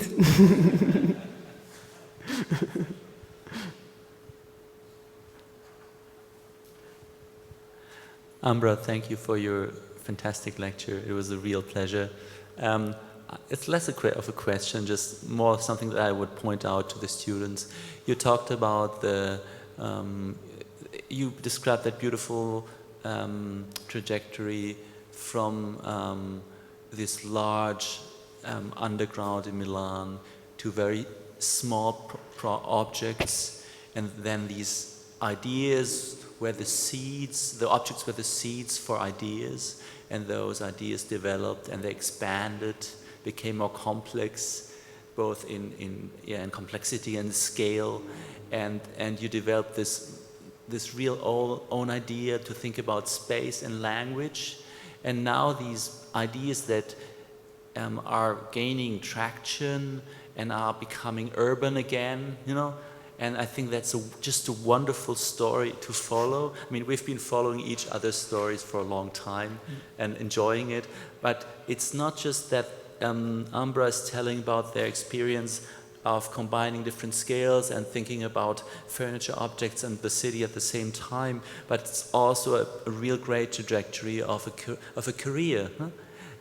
Ambra, thank you for your fantastic lecture. It was a real pleasure. it's less of a question, just more something that I would point out to the students. You talked about you described that beautiful trajectory from this large underground in Milan to very small objects, and then these ideas were the seeds, the objects were the seeds for ideas, and those ideas developed and they expanded, became more complex, both in complexity and scale, and you developed this real own idea to think about space and language, and now these ideas that are gaining traction and are becoming urban again, you know. And I think that's just a wonderful story to follow. I mean, we've been following each other's stories for a long time and enjoying it. But it's not just that Umbra is telling about their experience of combining different scales and thinking about furniture objects and the city at the same time, but it's also a real great trajectory of a career. Huh?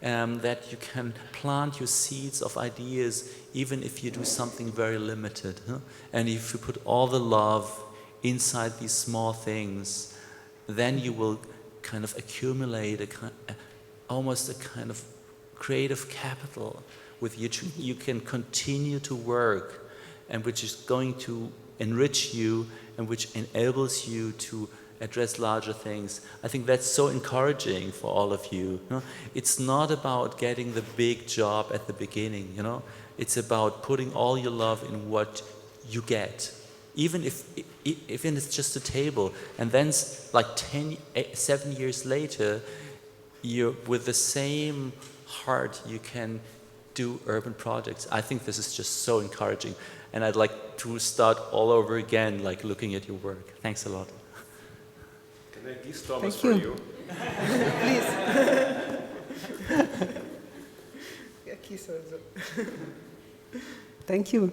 That you can plant your seeds of ideas even if you do something very limited. Huh? And if you put all the love inside these small things, then you will kind of accumulate almost a kind of creative capital with which you can continue to work, and which is going to enrich you and which enables you to address larger things. I think that's so encouraging for all of you. You know? It's not about getting the big job at the beginning, you know? It's about putting all your love in what you get. Even if it's just a table, and then like 7 years later, with the same heart you can do urban projects. I think this is just so encouraging, and I'd like to start all over again, like looking at your work. Thanks a lot. Can I kiss Thomas for you? Please. Yeah, kiss also. Thank you.